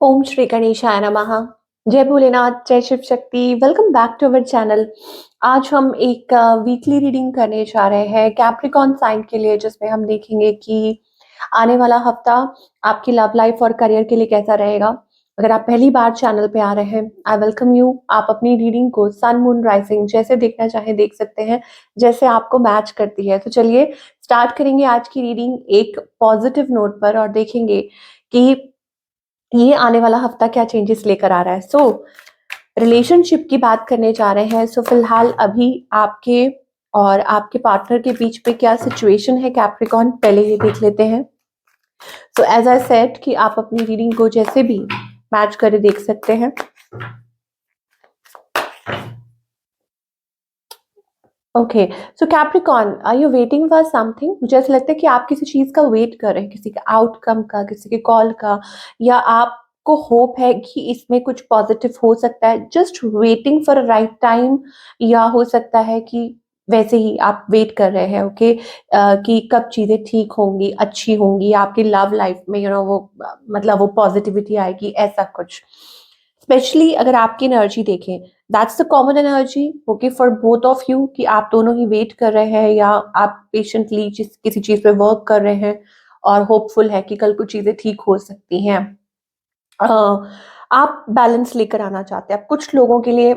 ओम श्री गणेशाय नमः। जय भोलेनाथ, जय Shiv Shakti. Welcome back to our channel. आज हम एक वीकली रीडिंग करने जा रहे हैं कैप्रिकॉन साइन के लिए, जिसमें हम देखेंगे कि आने वाला हफ्ता आपकी लव लाइफ और करियर के लिए कैसा रहेगा। अगर आप पहली बार चैनल पे आ रहे हैं, आई वेलकम यू। आप अपनी रीडिंग को सन मून राइजिंग जैसे देखना चाहें देख सकते हैं, जैसे आपको मैच करती है। तो चलिए स्टार्ट करेंगे आज की रीडिंग एक पॉजिटिव नोट पर और देखेंगे कि ये आने वाला हफ्ता क्या चेंजेस लेकर आ रहा है। रिलेशनशिप की बात करने जा रहे हैं। फिलहाल अभी आपके और आपके पार्टनर के बीच पे क्या सिचुएशन है कैप्रिकॉन, पहले ये देख लेते हैं। एज आई सेड कि आप अपनी रीडिंग को जैसे भी मैच करे देख सकते हैं। Okay, so Capricorn, are you waiting for something? मुझे ऐसा लगता है कि आप किसी चीज का वेट कर रहे हैं, किसी के आउटकम का, किसी के कॉल का, या आपको होप है कि इसमें कुछ पॉजिटिव हो सकता है। Just waiting for a right time, या हो सकता है कि वैसे ही आप वेट कर रहे हैं। ओके, कि कब चीजें ठीक होंगी, अच्छी होंगी आपकी लव लाइफ में, वो मतलब वो पॉजिटिविटी आएगी, ऐसा कुछ। स्पेशली अगर आपकी एनर्जी देखें, that's the common energy, okay, for both of you, कि आप दोनों ही वेट कर रहे हैं या आप पेशेंटली किसी चीज पे वर्क कर रहे हैं और होपफुल है कि कल कुछ चीजें ठीक हो सकती हैं। आप बैलेंस लेकर आना चाहते हैं। आप कुछ लोगों के लिए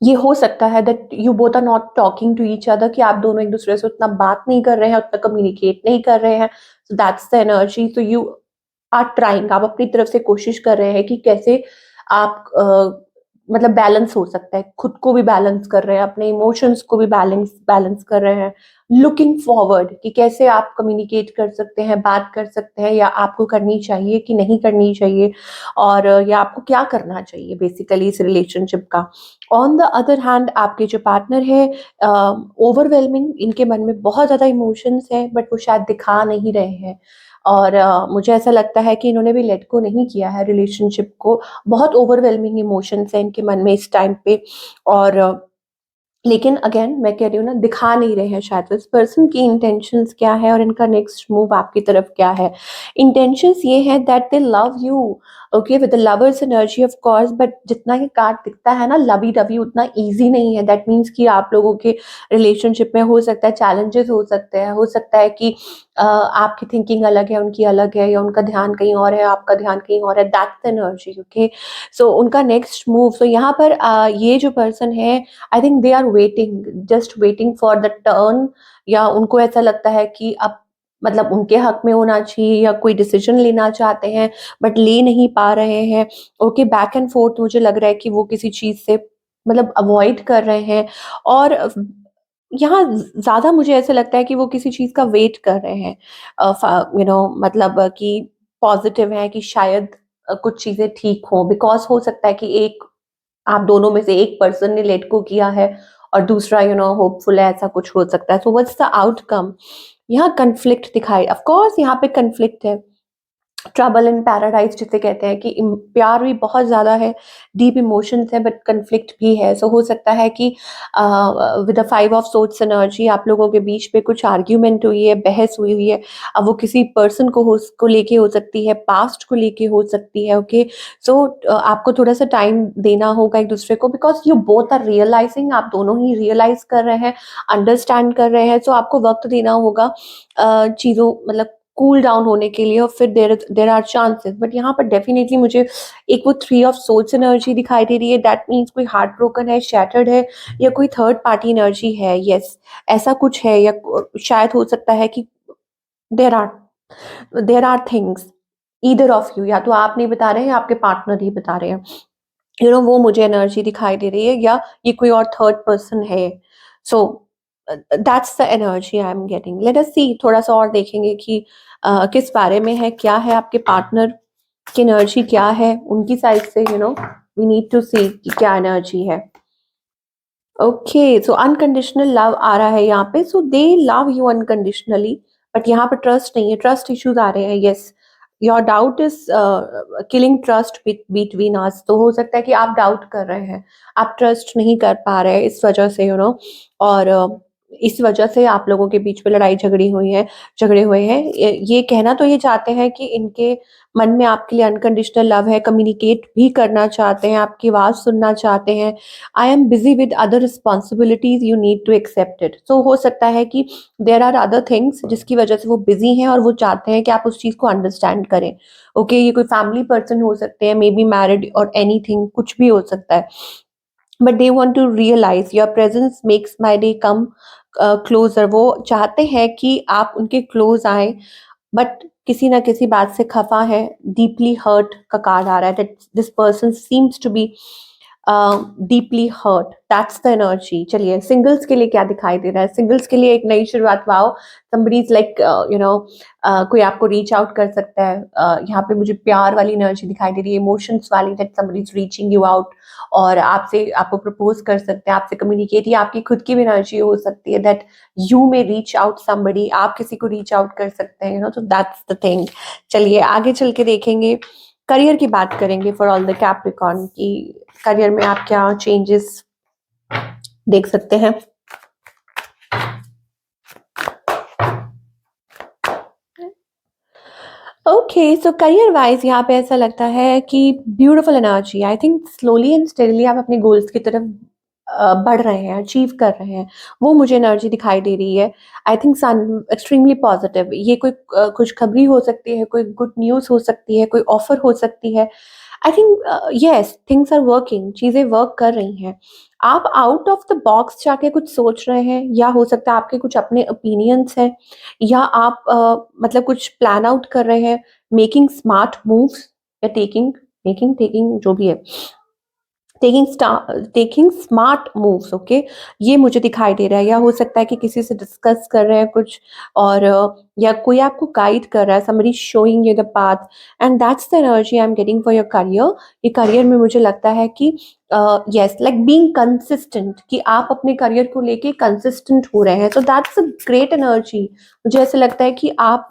ये हो सकता है that you both are not talking to each other, कि आप दोनों एक दूसरे से उतना बात नहीं कर रहे हैं, उतना कम्युनिकेट नहीं कर रहे हैं। So that's the energy. So you are trying, आप अपनी तरफ से कोशिश कर रहे हैं कि कैसे आप मतलब बैलेंस हो सकता है, खुद को भी बैलेंस कर रहे हैं, अपने इमोशंस को भी बैलेंस बैलेंस कर रहे हैं। लुकिंग फॉरवर्ड कि कैसे आप कम्युनिकेट कर सकते हैं, बात कर सकते हैं, या आपको करनी चाहिए कि नहीं करनी चाहिए, और या आपको क्या करना चाहिए बेसिकली इस रिलेशनशिप का। ऑन द अदर हैंड, आपके जो पार्टनर है, ओवरवेलमिंग, इनके मन में बहुत ज़्यादा इमोशंस हैं, बट वो शायद दिखा नहीं रहे हैं। और मुझे ऐसा लगता है कि इन्होंने भी लेट को नहीं किया है रिलेशनशिप को। बहुत ओवरवेलमिंग इमोशंस हैं इनके मन में इस टाइम पे। और लेकिन अगेन मैं कह रही हूँ ना, दिखा नहीं रहे हैं शायद इस पर्सन की इंटेंशंस क्या है और इनका नेक्स्ट मूव आपकी तरफ क्या है। इंटेंशंस ये है that they love you, okay, with the lovers energy of course, but जितना ये कार्ड दिखता है ना लवी डवी, उतना इजी नहीं है। दैट मीन्स कि आप लोगों के रिलेशनशिप में हो सकता है चैलेंजेस, हो सकते हैं, हो सकता है कि आपकी थिंकिंग अलग है, उनकी अलग है, या उनका ध्यान कहीं और है, आपका ध्यान कहीं और है। That's energy, okay. उनका नेक्स्ट मूव, यहाँ पर ये जो पर्सन है, I think they are waiting, just waiting for the turn, या उनको ऐसा लगता है कि अब मतलब उनके हक में होना चाहिए, या कोई डिसीजन लेना चाहते हैं बट ले नहीं पा रहे हैं। ओके, बैक एंड फोर्थ मुझे लग रहा है कि वो किसी चीज से मतलब अवॉइड कर रहे हैं। और यहाँ ज्यादा मुझे ऐसा लगता है कि वो किसी चीज का वेट कर रहे हैं, मतलब कि पॉजिटिव है कि शायद कुछ चीजें ठीक हो, बिकॉज हो सकता है कि एक आप दोनों में से एक पर्सन ने लेट गो किया है और दूसरा होपफुल है, ऐसा कुछ हो सकता है। So what's the outcome? यहाँ कन्फ्लिक्ट दिखाई, ऑफ कोर्स यहाँ पे कन्फ्लिक्ट है। ट्रबल इन पैराडाइज जिसे कहते हैं कि प्यार भी बहुत ज्यादा है, डीप इमोशंस है, बट कन्फ्लिक्ट भी है। हो सकता है कि with the five of swords energy आप लोगों के बीच पे कुछ आर्ग्यूमेंट हुई है, बहस हुई हुई है। अब वो किसी पर्सन को लेके हो सकती है, पास्ट को लेके हो सकती है। ओके, आपको थोड़ा सा टाइम देना होगा एक दूसरे को, because you both are realising, आप दोनों ही रियलाइज कर रहे हैं, अंडरस्टैंड कर रहे हैं। आपको वक्त देना होगा चीजों मतलब कूल डाउन होने के लिए, और फिर देर आर चांसेस। बट यहाँ पर डेफिनेटली मुझे एक वो थ्री ऑफ सोर्ड्स एनर्जी दिखाई दे रही है। दैट मीन्स कोई हार्ट ब्रोकन है, शैटर्ड है, या कोई थर्ड पार्टी एनर्जी है। यस, ऐसा कुछ है, या शायद हो सकता है कि there are there are things, either of you, या तो आप नहीं बता रहे हैं या आपके पार्टनर ही बता रहे हैं। वो मुझे एनर्जी दिखाई दे रही है, या ये कोई और थर्ड पर्सन है। So that's the energy I am getting. Let us see, थोड़ा सा और देखेंगे कि किस बारे में है, क्या है आपके पार्टनर की एनर्जी, क्या है उनकी साइड से। वी नीड टू सी कि क्या एनर्जी है। ओके, सो अनकंडीशनल लव आ रहा है यहाँ पे। दे लव यू अनकंडीशनली, बट यहाँ पे ट्रस्ट नहीं है, ट्रस्ट इश्यूज आ रहे हैं। Yes, your doubt is killing trust between us. तो हो सकता है कि आप डाउट कर रहे हैं, आप ट्रस्ट नहीं कर पा रहे हैं इस वजह से। और इस वजह से आप लोगों के बीच में झगड़े हुए हैं। ये कहना तो ये चाहते हैं कि इनके मन में आपके लिए अनकंडीशनल लव है, कम्युनिकेट भी करना चाहते हैं, आपकी आवाज़ सुनना चाहते हैं। I am busy with other responsibilities, you need to accept it. So हो सकता है कि देयर आर अदर थिंग्स जिसकी वजह से वो बिज़ी हैं और वो चाहते हैं कि आप उस चीज़ को अंडरस्टैंड करें। ओके, ये कोई फैमिली पर्सन हो सकते हैं, मे बी मैरिड और एनीथिंग, कुछ भी हो सकता है। But they want to realise your presence makes my day come closer. वो चाहते हैं कि आप उनके क्लोज आए, बट किसी ना किसी बात से खफा है, डीपली हर्ट का कार्ड आ रहा है, that this person seems to be deeply hurt, that's the energy. चलिए सिंगल्स के लिए क्या दिखाई दे रहा है? सिंगल्स के लिए एक नई शुरुआत। Wow, somebody is like you know, कोई आपको रीच आउट कर सकता है। यहाँ पे मुझे प्यार वाली एनर्जी दिखाई दे रही है, इमोशंस वाली, that somebody is reaching you out और आपसे आपको प्रपोज कर सकते हैं, आपसे कम्युनिकेट, या आपकी खुद की भी एनर्जी हो सकती है दैट यू में रीच आउट समबडी, आप किसी को रीच आउट कर सकते हैं, यू नो, तो दैट्स द थिंग। चलिए आगे चल के देखेंगे, करियर की बात करेंगे फॉर ऑल द कैप्रिकॉर्न की करियर में आप क्या चेंजेस देख सकते हैं। ओके, सो करियर वाइज यहाँ पे ऐसा लगता है कि beautiful energy, I think slowly and steadily आप अपने गोल्स की तरफ बढ़ रहे हैं, अचीव कर रहे हैं, वो मुझे एनर्जी दिखाई दे रही है। I think sun extremely positive, ये कोई खुशखबरी हो सकती है, कोई गुड न्यूज़ हो सकती है, कोई ऑफर हो सकती है। I think yes, things are working, चीज़ें वर्क कर रही हैं। आप आउट ऑफ द बॉक्स जाके कुछ सोच रहे हैं, या हो सकता है आपके कुछ अपने ओपिनियंस हैं, या आप मतलब कुछ प्लान आउट कर रहे हैं, मेकिंग स्मार्ट मूव्स, या टेकिंग मेकिंग टेकिंग जो भी है, टेकिंग स्मार्ट मूव्स। ओके, ये मुझे दिखाई दे रहा है। या हो सकता है कि किसी से डिस्कस कर रहे हैं कुछ, और या कोई आपको गाइड कर रहा है, somebody showing you the path, and that's the energy I'm getting for your career। ये करियर में मुझे लगता है कि यस, लाइक बीइंग कंसिस्टेंट, कि आप अपने करियर को लेके कंसिस्टेंट हो रहे हैं, तो दैट्स अ ग्रेट एनर्जी। मुझे ऐसा लगता है कि आप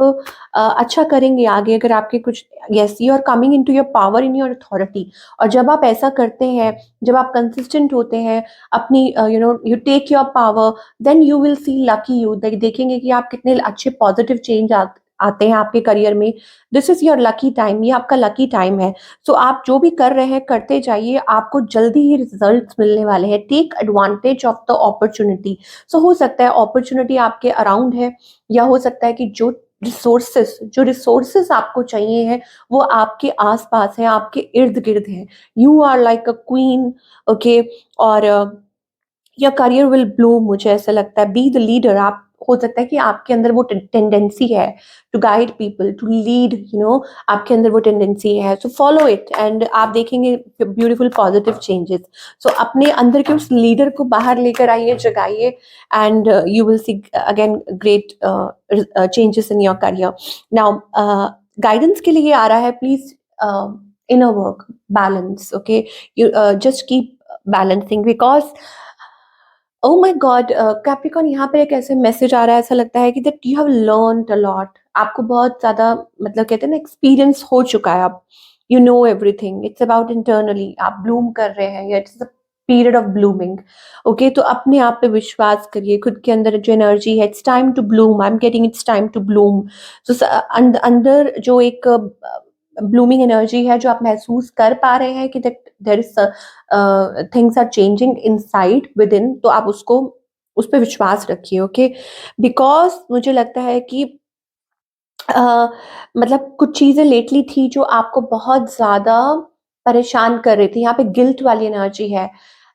अच्छा करेंगे आगे, अगर आपके कुछ, yes, you are coming into your power, in your authority. और जब आप ऐसा करते हैं, जब आप कंसिस्टेंट होते हैं, अपनी you know, you take your power, then you will see lucky you, देखेंगे कि आप कितने अच्छे पॉजिटिव चेंज आते हैं आपके करियर में। This is your lucky time, ये आपका लकी टाइम है। सो आप जो भी कर रहे हैं करते जाइए, आपको जल्दी ही रिजल्ट्स मिलने वाले हैं। Take advantage of the opportunity. So हो सकता है अपॉर्चुनिटी आपके अराउंड है, या हो सकता है कि जो रिसोर्सेस आपको चाहिए हैं वो आपके आसपास हैं, आपके इर्द गिर्द हैं। You are like a queen. Okay, और योर करियर विल ब्लूम, मुझे ऐसा लगता है। बी द लीडर, आप, हो सकता है कि आपके अंदर वो टेंडेंसी है to guide people, to lead, you know, आपके अंदर वो टेंडेंसी है। सो फॉलो इट एंड आप देखेंगे ब्यूटीफुल पॉजिटिव चेंजेस। सो अपने अंदर के उस लीडर को बाहर लेकर आइए, जगाइए, and you will see again great changes in your career. Now guidance के लिए ये आ रहा है, please inner work, balance, okay? You just keep balancing, because oh my God, Capricorn, यहाँ पे एक ऐसे मैसेज आ रहा है, ऐसा लगता है कि that you have learned a lot. आपको बहुत ज़्यादा, मतलब कहते हैं ना, एक्सपीरियंस हो चुका है अब। You know everything, it's about internally, आप ब्लूम कर रहे हैं, या it's a period of blooming. Okay, तो अपने आप पे विश्वास करिए, खुद के अंदर जो एनर्जी है, it's time to bloom, I am getting it's time to bloom. तो अंदर जो एक ब्लूमिंग एनर्जी है, जो आप महसूस कर पा रहे हैं कि that there is things are changing inside within, तो आप उसको, उस पे विश्वास रखिए। ओके, बिकॉज मुझे लगता है कि मतलब कुछ चीज़ें लेटली थी जो आपको बहुत ज़्यादा परेशान कर रही थी। यहाँ पे गिल्ट वाली एनर्जी है।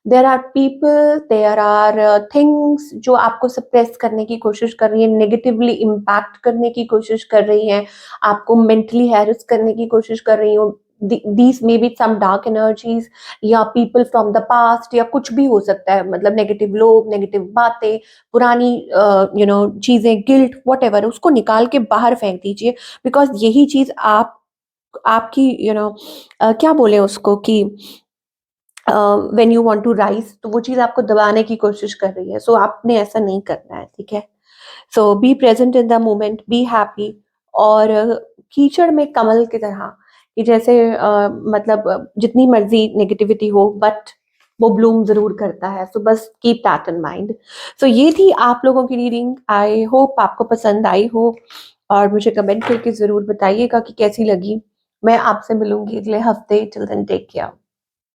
There are people, there are things जो आपको सप्रेस करने की कोशिश कर रही हैं, नेगेटिवली इम्पैक्ट करने की कोशिश कर रही हैं, आपको मेंटली हैरेस करने की कोशिश कर रही हो। These may be some dark energies, या पीपल फ्रॉम द पास्ट, या कुछ भी हो सकता है, मतलब नेगेटिव लोग, नेगेटिव बातें, पुरानी यू नो चीज़ें, गिल्ट, व्हाटएवर, उसको निकाल के बाहर फेंक दीजिए। बिकॉज़ यही चीज़ आपकी, यू नो, क्या बोलें उसको, कि when you want to rise, तो वो चीज़ आपको दबाने की कोशिश कर रही है। सो आपने ऐसा नहीं करना है, ठीक है? So be present in the moment, be happy, और कीचड़ में कमल की तरह, कि जैसे मतलब जितनी मर्ज़ी नेगेटिविटी हो, बट वो ब्लूम ज़रूर करता है। सो बस कीप दैट इन माइंड। सो ये थी आप लोगों की रीडिंग। आई होप आपको पसंद आई हो और मुझे कमेंट करके ज़रूर बताइएगा कि कैसी लगी। मैं आपसे मिलूँगी अगले हफ्ते। Till then take care.